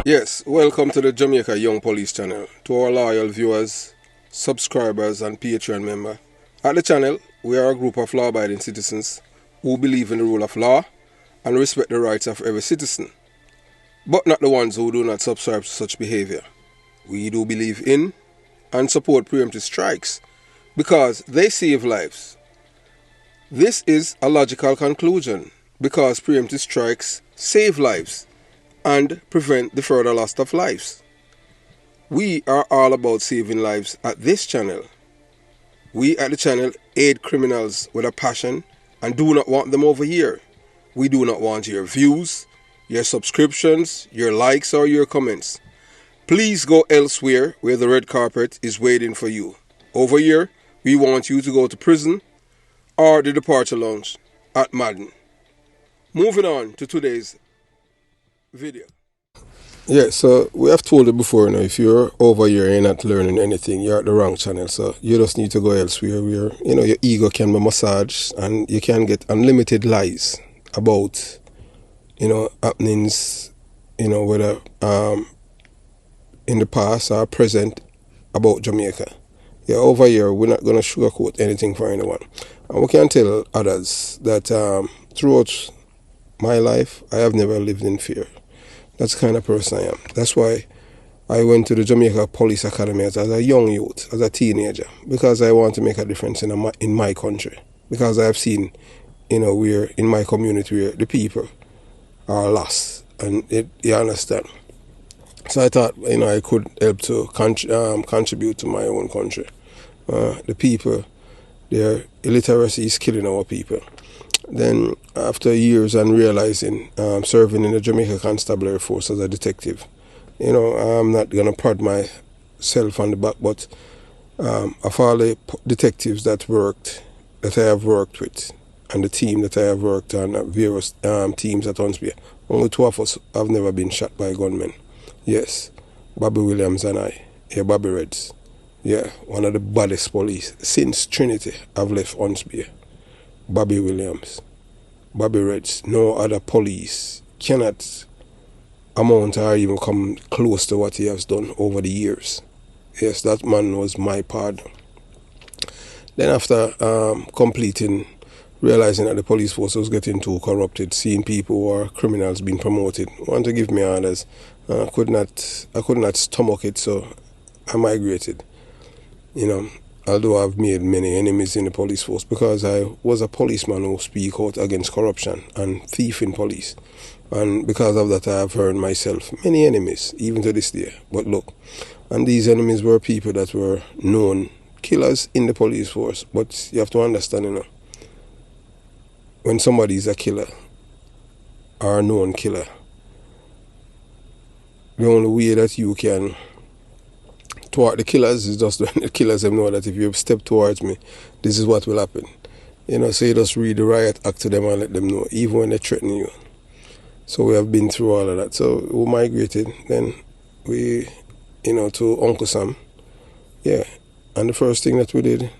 Yes, welcome to the Jamaica Young Police channel. To our loyal viewers, subscribers and Patreon member. At the channel, we are a group of law-abiding citizens who believe in the rule of law and respect the rights of every citizen, but not the ones who do not subscribe to such behavior. We do believe in and support preemptive strikes because they save lives. This is a logical conclusion because preemptive strikes save lives and prevent the further loss of lives. We are all about saving lives at this channel. We at the channel aid criminals with a passion and do not want them over here. We do not want your views, your subscriptions, your likes or your comments. Please go elsewhere where the red carpet is waiting for you. Over here, we want you to go to prison or the departure lounge at Madden. Moving on to today's video. Yeah, so we have told you before, if you're over here and you're not learning anything, you're at the wrong channel. So you just need to go elsewhere where, your ego can be massaged and you can get unlimited lies about, happenings, whether in the past or present about Jamaica. Yeah, over here, we're not going to sugarcoat anything for anyone. And we can tell others that throughout my life, I have never lived in fear. That's the kind of person I am. That's why I went to the Jamaica Police Academy as a young youth, as a teenager, because I want to make a difference in my country. Because I have seen, where in my community where the people are lost, and you understand. So I thought, I could help to contribute to my own country. The people, their illiteracy is killing our people. Then, after years and realizing, serving in the Jamaica Constabulary Force as a detective, I'm not going to pat myself on the back, but of all the detectives that I have worked with, and the team that I have worked on, various teams at Huntsby, only two of us have never been shot by gunmen. Yes, Bobby Williams and I, Bobby Reds. Yeah, one of the baddest police since Trinity have left Huntsby. Bobby Williams, Bobby Reds, no other police cannot amount or even come close to what he has done over the years. Yes, that man was my partner. Then after realizing that the police force was getting too corrupted, seeing people who are criminals being promoted, want to give me orders. I could not stomach it, so I migrated. Although I've made many enemies in the police force because I was a policeman who speak out against corruption and thief in police. And because of that, I have earned myself many enemies, even to this day. But look, and these enemies were people that were known killers in the police force. But you have to understand, when somebody is a killer or a known killer, the only way that you can thwart the killers is just when the killers them know that if you step towards me, this is what will happen. So you just read the riot act to them and let them know, even when they threaten you. So we have been through all of that. So we migrated, then we, to Uncle Sam. Yeah, and the first thing that we did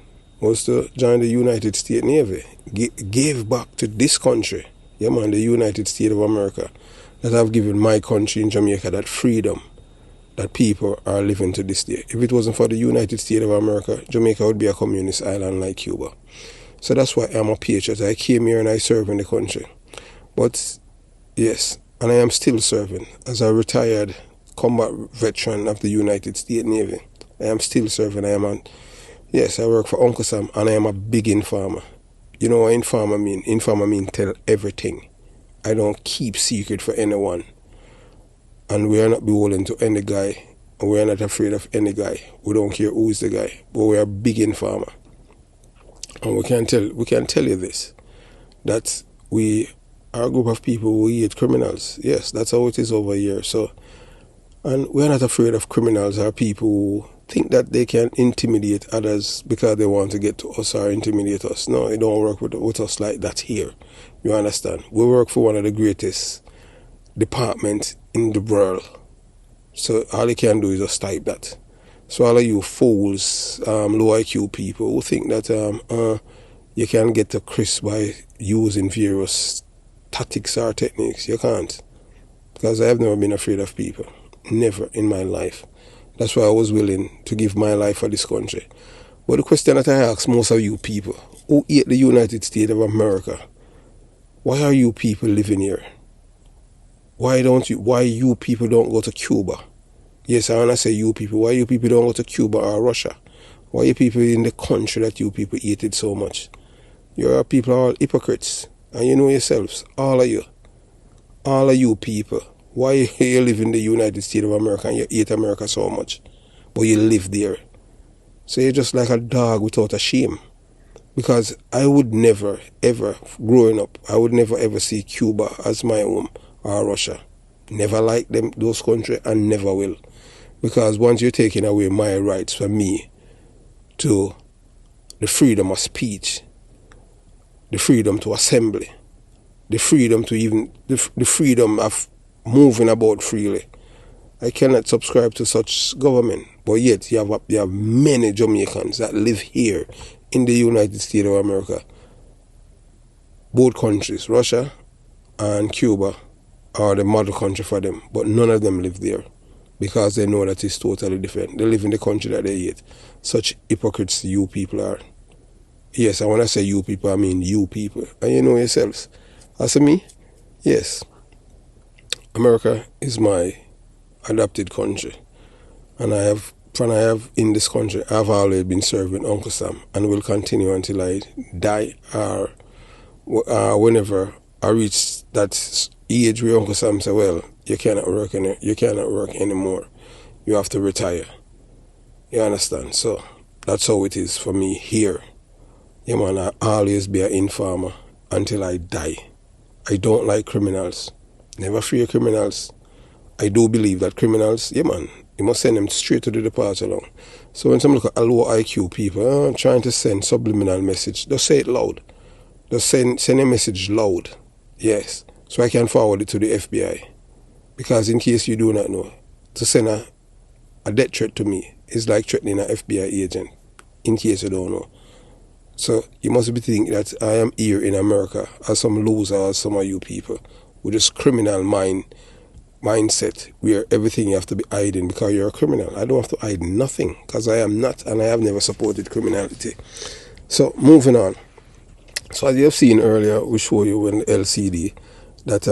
was to join the United States Navy. Gave back to this country, the United States of America, that have given my country in Jamaica that freedom that people are living to this day. If it wasn't for the United States of America, Jamaica would be a communist island like Cuba. So that's why I'm a patriot. I came here and I serve in the country. But yes, and I am still serving as a retired combat veteran of the United States Navy. I am still serving. I work for Uncle Sam and I am a big informer. You know what informer mean? Informer mean tell everything. I don't keep secret for anyone. And we are not beholden to any guy. And we are not afraid of any guy. We don't care who is the guy. But we are a big informer. And we can tell you this. That we are a group of people who hate criminals. Yes, that's how it is over here. So, and we are not afraid of criminals or people who think that they can intimidate others because they want to get to us or intimidate us. No, it don't work with us like that here. You understand? We work for one of the greatest departments in the world. So all you can do is just type that. So all of you fools, low IQ people who think that you can get to Chris by using various tactics or techniques, you can't. Because I have never been afraid of people. Never in my life. That's why I was willing to give my life for this country. But the question that I ask most of you people who hate the United States of America, why are you people living here? Why you people don't go to Cuba? Yes, I want to say you people. Why you people don't go to Cuba or Russia? Why you people in the country that you people hated so much? Your people are all hypocrites. And you know yourselves, all of you people. Why you live in the United States of America and you hate America so much? But you live there. So you're just like a dog without a shame. Because I would never, ever, growing up, I would never, ever see Cuba as my home or Russia. Never liked those countries, and never will. Because once you're taking away my rights from me to the freedom of speech, the freedom to assembly, the freedom to even, the freedom of moving about freely, I cannot subscribe to such government. But yet you have many Jamaicans that live here in the United States of America. Both countries, Russia and Cuba, are the mother country for them, but none of them live there because they know that it's totally different. They live in the country that they hate. Such hypocrites you people are. Yes, and when I say you people, I mean you people. And you know yourselves. As for me, yes, America is my adopted country. And when I have in this country, I've always been serving Uncle Sam and will continue until I die or whenever I reach that age where Uncle Sam said, well, you cannot work anymore. You have to retire. You understand? So that's how it is for me here. Yeah, man, I always be an informer until I die. I don't like criminals. Never fear criminals. I do believe that criminals, yeah, man, you must send them straight to the departure long. So when some look at low IQ people trying to send subliminal message, just say it loud. Just send a message loud. Yes. So I can forward it to the FBI. Because in case you do not know, to send a death threat to me is like threatening an FBI agent. In case you don't know. So you must be thinking that I am here in America as some loser as some of you people with this criminal mindset where everything you have to be hiding because you're a criminal. I don't have to hide nothing because I am not, and I have never supported criminality. So moving on. So as you have seen earlier, we show you in the LCD that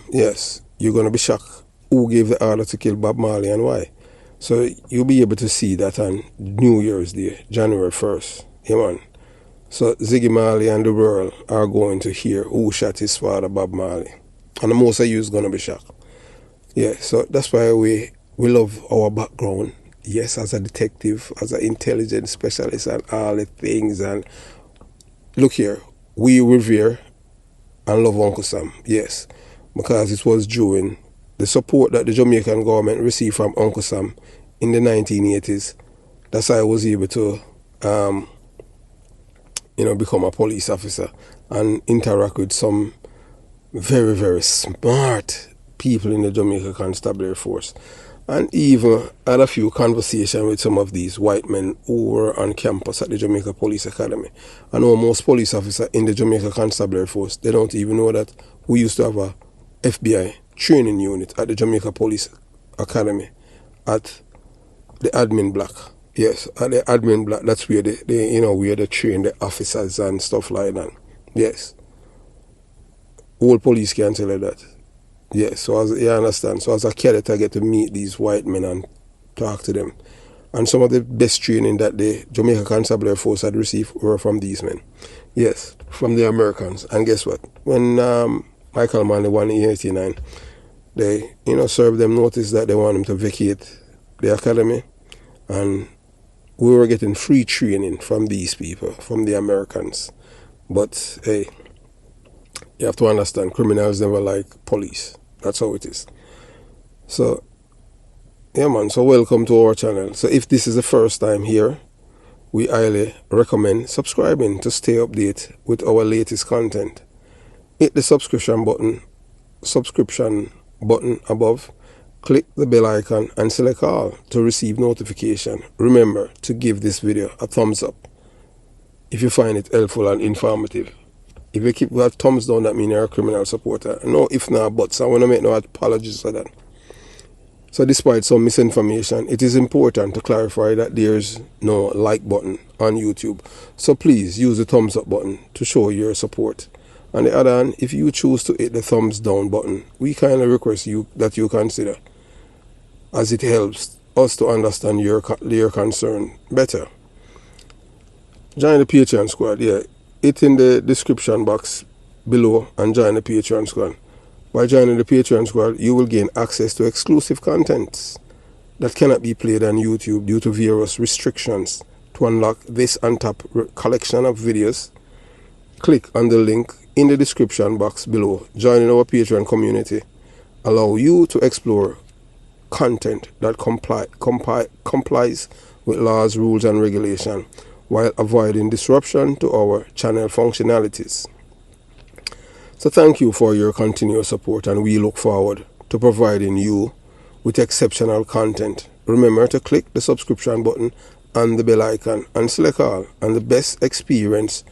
yes, you're going to be shocked who gave the order to kill Bob Marley and why. So you'll be able to see that on New Year's Day, January 1st. Yeah, man. So Ziggy Marley and the world are going to hear who shot his father, Bob Marley. And the most of you is going to be shocked. Yeah, so that's why we love our background. Yes, as a detective, as an intelligence specialist and all the things. And look here, we revere and love Uncle Sam. Yes, because it was during the support that the Jamaican government received from Uncle Sam in the 1980s. That's how I was able to become a police officer and interact with some very, very smart people in the Jamaica Constabulary Force. And even had a few conversations with some of these white men who were on campus at the Jamaica Police Academy. I know most police officers in the Jamaica Constabulary Force, they don't even know that we used to have a FBI training unit at the Jamaica Police Academy at the admin block. Yes, at the admin block, that's where where they train the officers and stuff like that. Yes. All police can tell you that. Yes, so you understand. So as a cadet, I get to meet these white men and talk to them. And some of the best training that the Jamaica Constabulary Force had received were from these men. Yes, from the Americans. And guess what? When Michael Manley won in 1989, they served them notice that they want him to vacate the academy. And we were getting free training from these people, from the Americans. But hey, you have to understand, criminals never like police. That's how it is. So, yeah, man. So welcome to our channel. So if this is the first time here, we highly recommend subscribing to stay updated with our latest content. Hit the subscription button above. Click the bell icon and select all to receive notification. Remember to give this video a thumbs up if you find it helpful and informative. If you keep that thumbs down, that means you're a criminal supporter. No, if not, but so I want to make no apologies for that. So despite some misinformation, it is important to clarify that there's no like button on YouTube. So please use the thumbs up button to show your support. On the other hand, if you choose to hit the thumbs down button, we kindly request that you consider, as it helps us to understand your concern better. Join the Patreon squad, yeah. It's in the description box below and join the Patreon squad. By joining the Patreon squad, you will gain access to exclusive contents that cannot be played on YouTube due to various restrictions. To unlock this untapped collection of videos, click on the link in the description box below. Joining our Patreon community allow you to explore content that complies with laws, rules, and regulation while avoiding disruption to our channel functionalities. So thank you for your continuous support, and we look forward to providing you with exceptional content. Remember to click the subscription button and the bell icon and select all and the best experience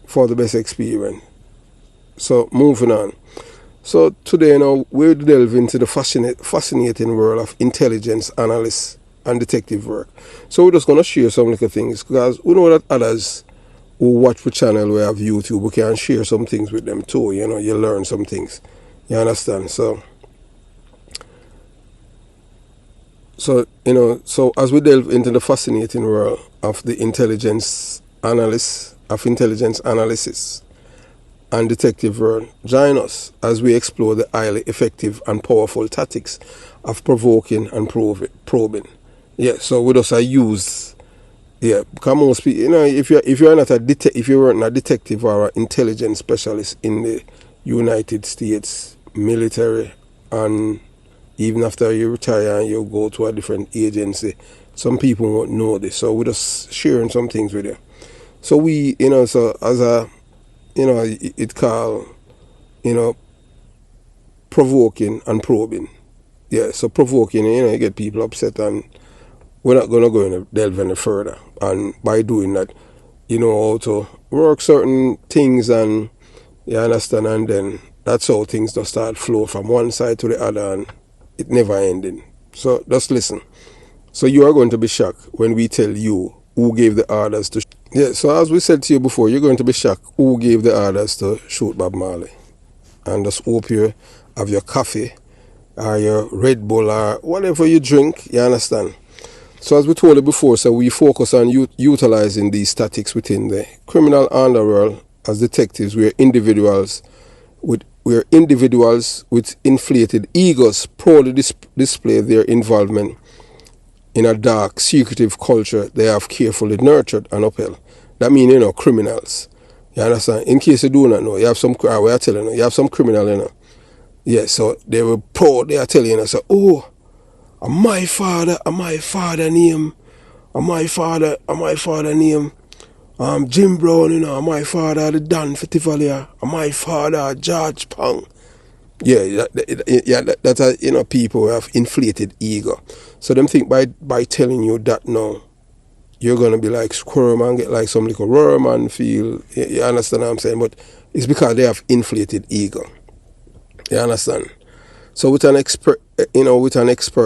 for the best experience. So moving on. So today now we'll delve into the fascinating world of intelligence analysis and detective work. So we're just going to share some little things, because we know that others who watch the channel, we have YouTube, we can share some things with them too. You know, you learn some things. You understand? So as we delve into the fascinating world of the intelligence analysis and detective world, join us as we explore the highly effective and powerful tactics of provoking and probing. Yeah, so we just use, yeah, because most people, you know, if you're not if you weren't a detective or an intelligence specialist in the United States military, and even after you retire and you go to a different agency, some people won't know this. So we're just sharing some things with you. So we, you know, so as a, you know, it called, you know, provoking and probing. Yeah, so provoking, you know, you get people upset, and we're not going to go in delve any further. And by doing that, you know how to work certain things, and you understand, and then that's how things just start flow from one side to the other, and it never ending. So just listen. So you are going to be shocked when we tell you who gave the orders to yeah, so as we said to you before, you're going to be shocked who gave the orders to shoot Bob Marley. And just hope you have your coffee or your Red Bull or whatever you drink, you understand. So as we told you before, so we focus on utilizing these tactics within the criminal underworld. As detectives, we are individuals with inflated egos proudly display their involvement in a dark, secretive culture they have carefully nurtured and upheld. That means, you know, criminals. You understand? In case you do not know, you have some, we are telling you, you have some criminal, you know. Yeah, so they were proud, they are telling you, so, oh, my father name, my father name, Jim Brown, you know, my father the Dan for Tivoli, my father George Pong. Yeah, that's you know, people who have inflated ego. So them think by telling you that now, you're gonna be like squirm and get like some little worm and feel. You understand what I'm saying? But it's because they have inflated ego. You understand? So with an expert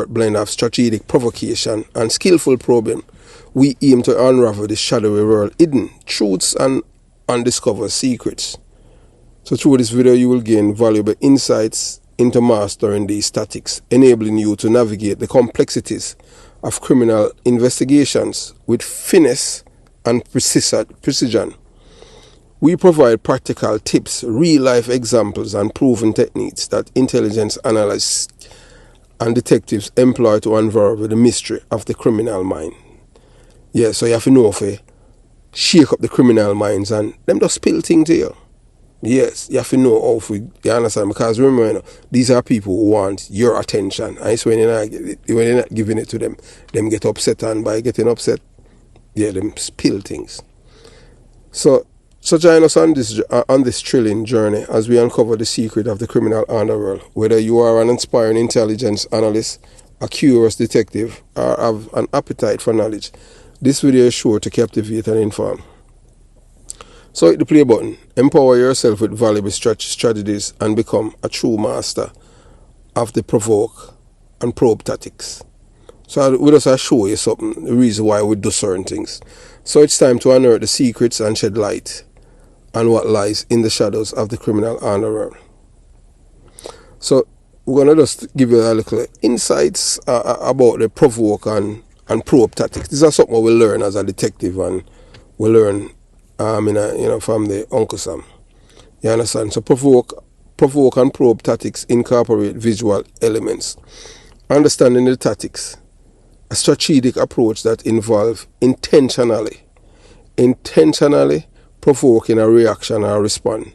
blend of strategic provocation and skillful probing, we aim to unravel the shadowy world, hidden truths and undiscovered secrets. So through this video, you will gain valuable insights into mastering these tactics, enabling you to navigate the complexities of criminal investigations with finesse and precision. We provide practical tips, real-life examples, and proven techniques that intelligence analysts and detectives employ to unravel the mystery of the criminal mind. Yeah, so you have to know if you shake up the criminal minds and them just spill things to you. Yes, you have to know how you understand, because remember, you know, these are people who want your attention, and it's when you're not giving it to them, them get upset, and by getting upset, yeah, them spill things. So join us on this thrilling journey as we uncover the secret of the criminal underworld. Whether you are an inspiring intelligence analyst, a curious detective, or have an appetite for knowledge, this video is sure to captivate and inform. So hit the play button, empower yourself with valuable strategies, and become a true master of the provoke and probe tactics. So we just show you something, the reason why we do certain things. So it's time to unearth the secrets and shed light on what lies in the shadows of the criminal underworld. So we're going to just give you a little insights about the provoke and probe tactics. These are something we learn as a detective, and we learn from the Uncle Sam. You understand? So provoke and probe tactics incorporate visual elements. Understanding the tactics, a strategic approach that involves intentionally provoking a reaction or response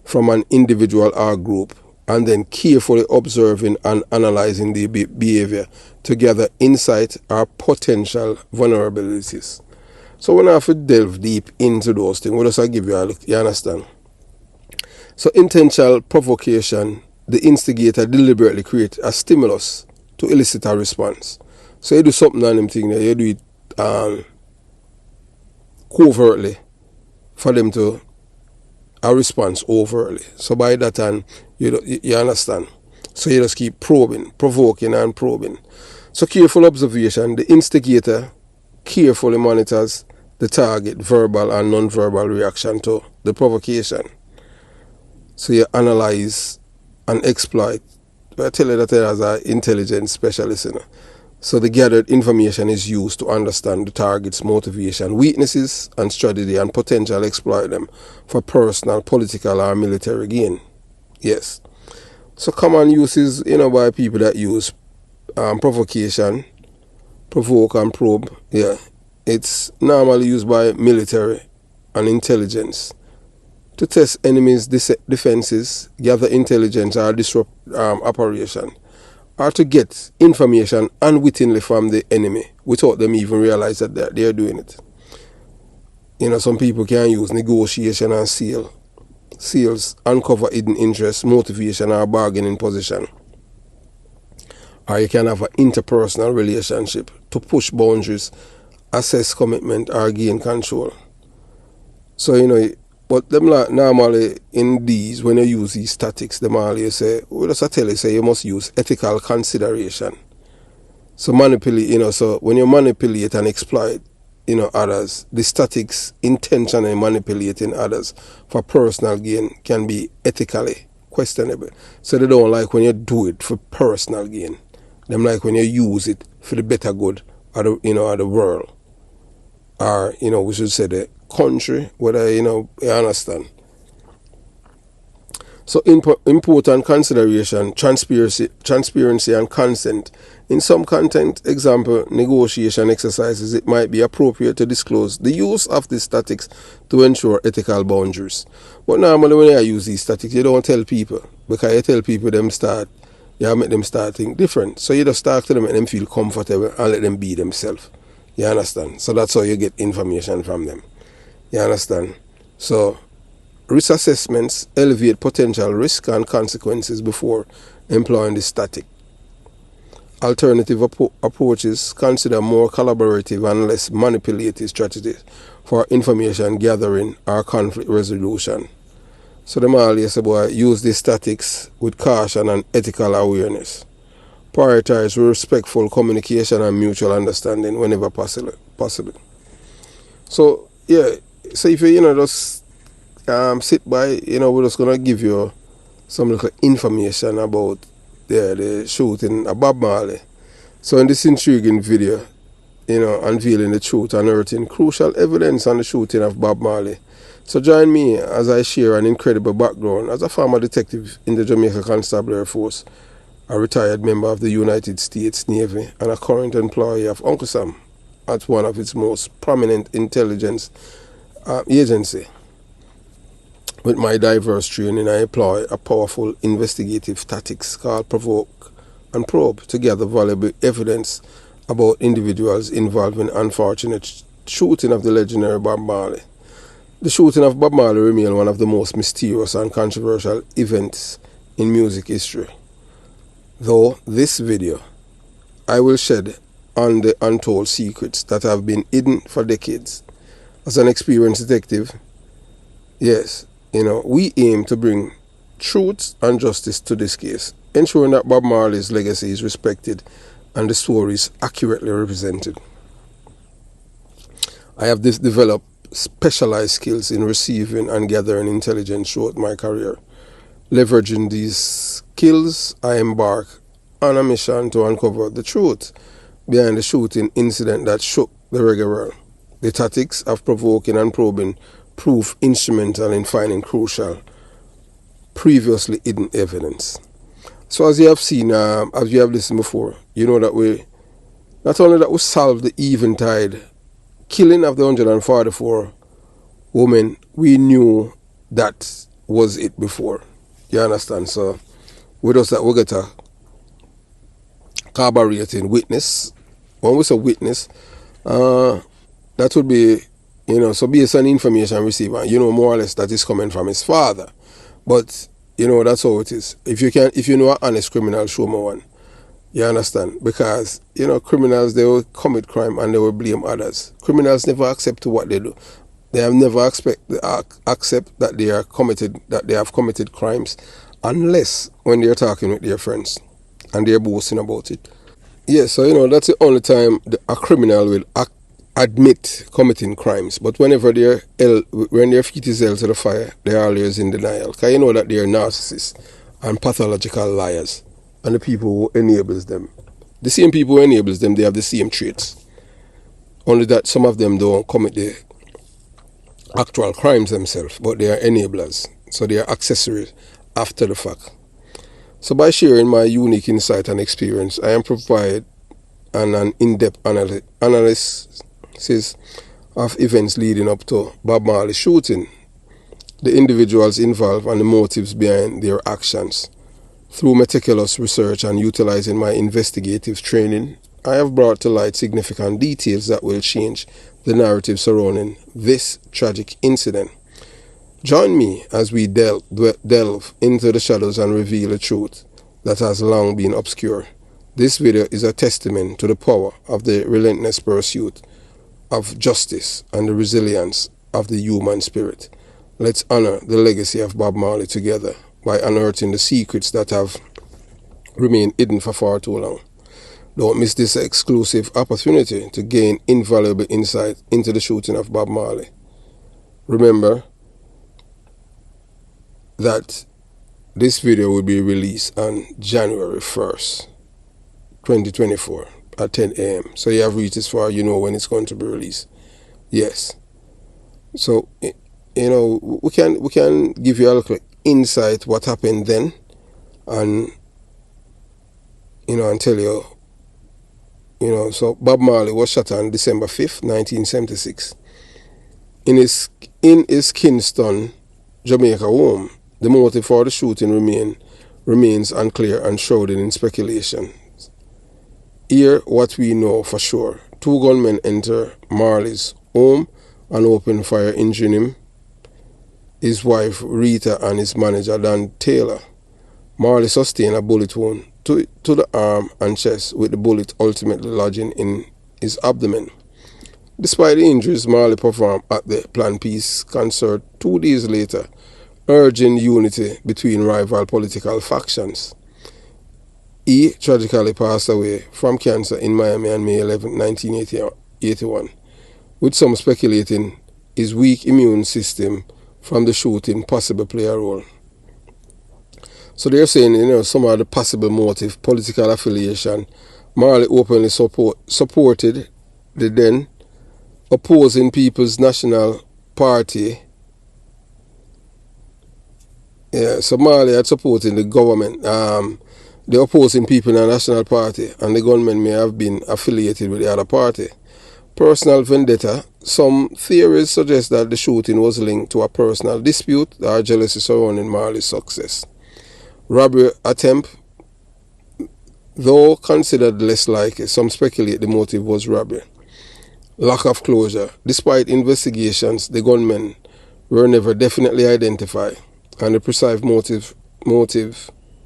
from an individual or group, and then carefully observing and analyzing the behavior to gather insight or potential vulnerabilities. So we don't have to delve deep into those things. We'll just give you a look. You understand? So intentional provocation, the instigator deliberately creates a stimulus to elicit a response. So you do something on them thing there, you do it covertly for them to a response overtly. So by that time, you understand. So you just keep probing, provoking and probing. So careful observation, the instigator carefully monitors the target verbal and non-verbal reaction to the provocation. So you analyze and exploit. I tell you that as an intelligence specialist, So the gathered information is used to understand the target's motivation, weaknesses and strategy, and potential exploit them for personal, political or military gain. Yes. So common uses, by people that use provocation, provoke and probe. Yeah. It's normally used by military and intelligence to test enemies' defenses, gather intelligence or disrupt operation, or to get information unwittingly from the enemy without them even realize that they're doing it. Some people can use negotiation and seals, uncover hidden interest, motivation or bargaining position. Or you can have an interpersonal relationship to push boundaries, assess commitment or gain control. So, but them normally in these, when you use these tactics, them always say, you must use ethical consideration. So manipulate, so when you manipulate and exploit, others, the tactics intentionally manipulating others for personal gain can be ethically questionable. So they don't like when you do it for personal gain. Them like when you use it for the better good of the world. Or, we should say the country, whether, you understand. So important consideration, transparency and consent. In some content, example, negotiation exercises, it might be appropriate to disclose the use of these tactics to ensure ethical boundaries. But normally when you use these tactics, you don't tell people, because you tell people you make them start think different. So you just talk to them and them feel comfortable and let them be themselves. You understand? So that's how you get information from them. You understand? So risk assessments elevate potential risk and consequences before employing this tactic. Alternative approaches consider more collaborative and less manipulative strategies for information gathering or conflict resolution. So the Marley say, boy, use these tactics with caution and ethical awareness. Prioritize respectful communication and mutual understanding whenever possible. So yeah, so if you just sit by, we're just gonna give you some little information about the shooting of Bob Marley. So in this intriguing video, unveiling the truth, unearthing crucial evidence on the shooting of Bob Marley. So join me as I share an incredible background as a former detective in the Jamaica Constabulary Force, a retired member of the United States Navy, and a current employee of Uncle Sam at one of its most prominent intelligence agency. With my diverse training, I employ a powerful investigative tactics called Provoke and Probe to gather valuable evidence about individuals involved in the unfortunate shooting of the legendary Bob Marley. The shooting of Bob Marley remains one of the most mysterious and controversial events in music history. Though this video, I will shed on the untold secrets that have been hidden for decades. As an experienced detective, yes, we aim to bring truth and justice to this case, ensuring that Bob Marley's legacy is respected and the story is accurately represented. I have developed specialized skills in receiving and gathering intelligence throughout my career. Leveraging these skills, I embark on a mission to uncover the truth behind the shooting incident that shook the reggae world. The tactics of provoking and probing prove instrumental in finding crucial, previously hidden evidence. So as you have seen, as you have listened before, you know that we, not only that we solved the eventide killing of the 144 women, we knew that was it before. You understand? So with us that we get a corroborating witness. When we say witness, that would be, so based on information received, more or less that is coming from his father. But, that's how it is. If you know an honest criminal, show me one. You understand? Because, criminals, they will commit crime and they will blame others. Criminals never accept what they do. They have never accept that they have committed crimes unless when they're talking with their friends and they're boasting about it. Yeah, so that's the only time a criminal will admit committing crimes. But whenever when their feet is held to the fire, they're always in denial. Because you know that they're narcissists and pathological liars. And the people who enables them, the same people who enables them, they have the same traits. Only that some of them don't commit the actual crimes themselves, but they are enablers. So they are accessories after the fact. So by sharing my unique insight and experience, I am provided an in-depth analysis of events leading up to Bob Marley's shooting, the individuals involved and the motives behind their actions. Through meticulous research and utilizing my investigative training, I have brought to light significant details that will change the narrative surrounding this tragic incident. Join me as we delve into the shadows and reveal a truth that has long been obscure. This video is a testament to the power of the relentless pursuit of justice and the resilience of the human spirit. Let's honor the legacy of Bob Marley together by unearthing the secrets that have remained hidden for far too long. Don't miss this exclusive opportunity to gain invaluable insight into the shooting of Bob Marley. Remember that this video will be released on January 1st, 2024 at 10 a.m. So you have reached this far, you know when it's going to be released. Yes. So, we can give you a little insight what happened then and, and tell you, so Bob Marley was shot on December 5th, 1976. In his Kingston, Jamaica home. The motive for the shooting remains unclear and shrouded in speculation. Here, what we know for sure. 2 gunmen enter Marley's home and open fire, injuring him, his wife Rita and his manager Dan Taylor. Marley sustained a bullet wound to the arm and chest, with the bullet ultimately lodging in his abdomen. Despite the injuries, Marley performed at the planned peace concert 2 days later, urging unity between rival political factions. He tragically passed away from cancer in Miami on May 11, 1981, with some speculating his weak immune system from the shooting possibly play a role. So they're saying, some of the possible motive, political affiliation. Marley openly supported the then opposing People's National Party. Yeah, so Marley had supported the government, the opposing people in the National Party, and the gunmen may have been affiliated with the other party. Personal vendetta. Some theories suggest that the shooting was linked to a personal dispute or jealousy surrounding Marley's success. Robbery attempt, though considered less likely, some speculate the motive was robbery. Lack of closure. Despite investigations, the gunmen were never definitely identified, and the precise motive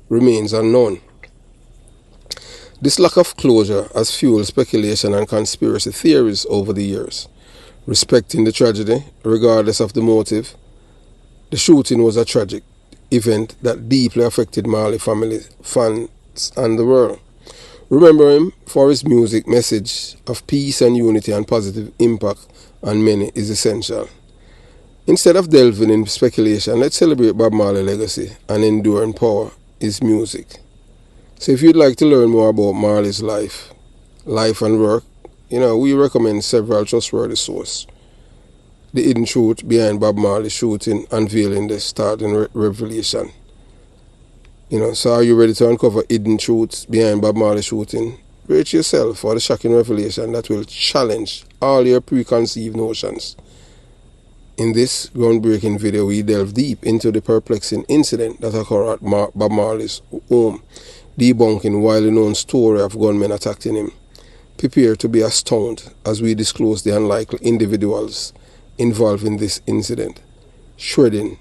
remains unknown. This lack of closure has fueled speculation and conspiracy theories over the years. Respecting the tragedy, regardless of the motive, the shooting was a tragic, event that deeply affected Marley family, fans, and the world. Remember him for his music message of peace and unity and positive impact on many is essential. Instead of delving in speculation, let's celebrate Bob Marley's legacy and enduring power his music. So if you'd like to learn more about Marley's life and work, we recommend several trustworthy sources. The hidden truth behind Bob Marley shooting, unveiling the startling revelation. So are you ready to uncover hidden truths behind Bob Marley shooting? Rate yourself for the shocking revelation that will challenge all your preconceived notions. In this groundbreaking video, we delve deep into the perplexing incident that occurred at Bob Marley's home, debunking widely known story of gunmen attacking him. Prepare to be astounded as we disclose the unlikely individuals involved in this incident, shedding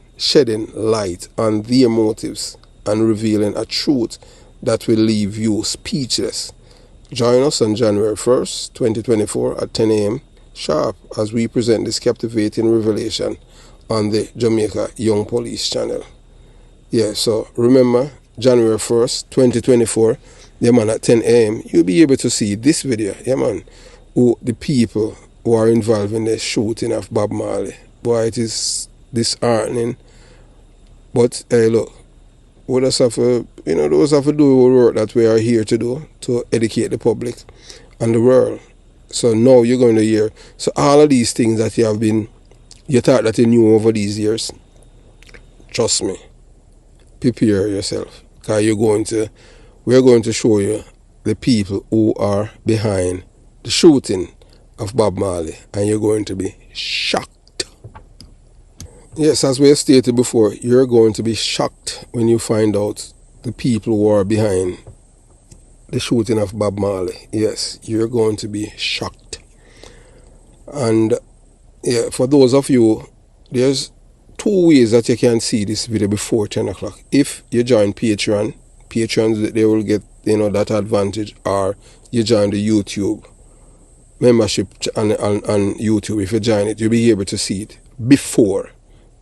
light on their motives and revealing a truth that will leave you speechless. Join us on January 1st, 2024 at 10 a.m. sharp as we present this captivating revelation on the Jamaica Young Police channel. So remember, January 1st, 2024, at 10 a.m. you'll be able to see this video, who the people who are involved in the shooting of Bob Marley. Boy, it is disheartening. But hey, look, we just have to, those have to do the work that we are here to do, to educate the public and the world. So now you're going to hear, so all of these things that you thought that you knew over these years, trust me, prepare yourself, because we're going to show you the people who are behind the shooting of Bob Marley, and you're going to be shocked. Yes, as we have stated before, you're going to be shocked when you find out the people who are behind the shooting of Bob Marley. Yes, you're going to be shocked. And for those of you, there's two ways that you can see this video before 10 o'clock. If you join Patreon, they will get that advantage, or you join the YouTube membership on YouTube. If you join it, you'll be able to see it before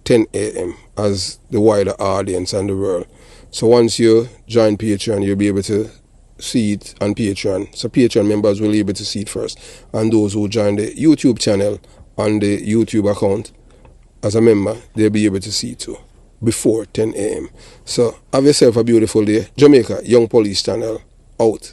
10 a.m. as the wider audience and the world. So once you join Patreon, you'll be able to see it on Patreon. So Patreon members will be able to see it first, and those who join the YouTube channel on the YouTube account as a member, they'll be able to see it too before 10 a.m. So have yourself a beautiful day. Jamaica Young Police channel out.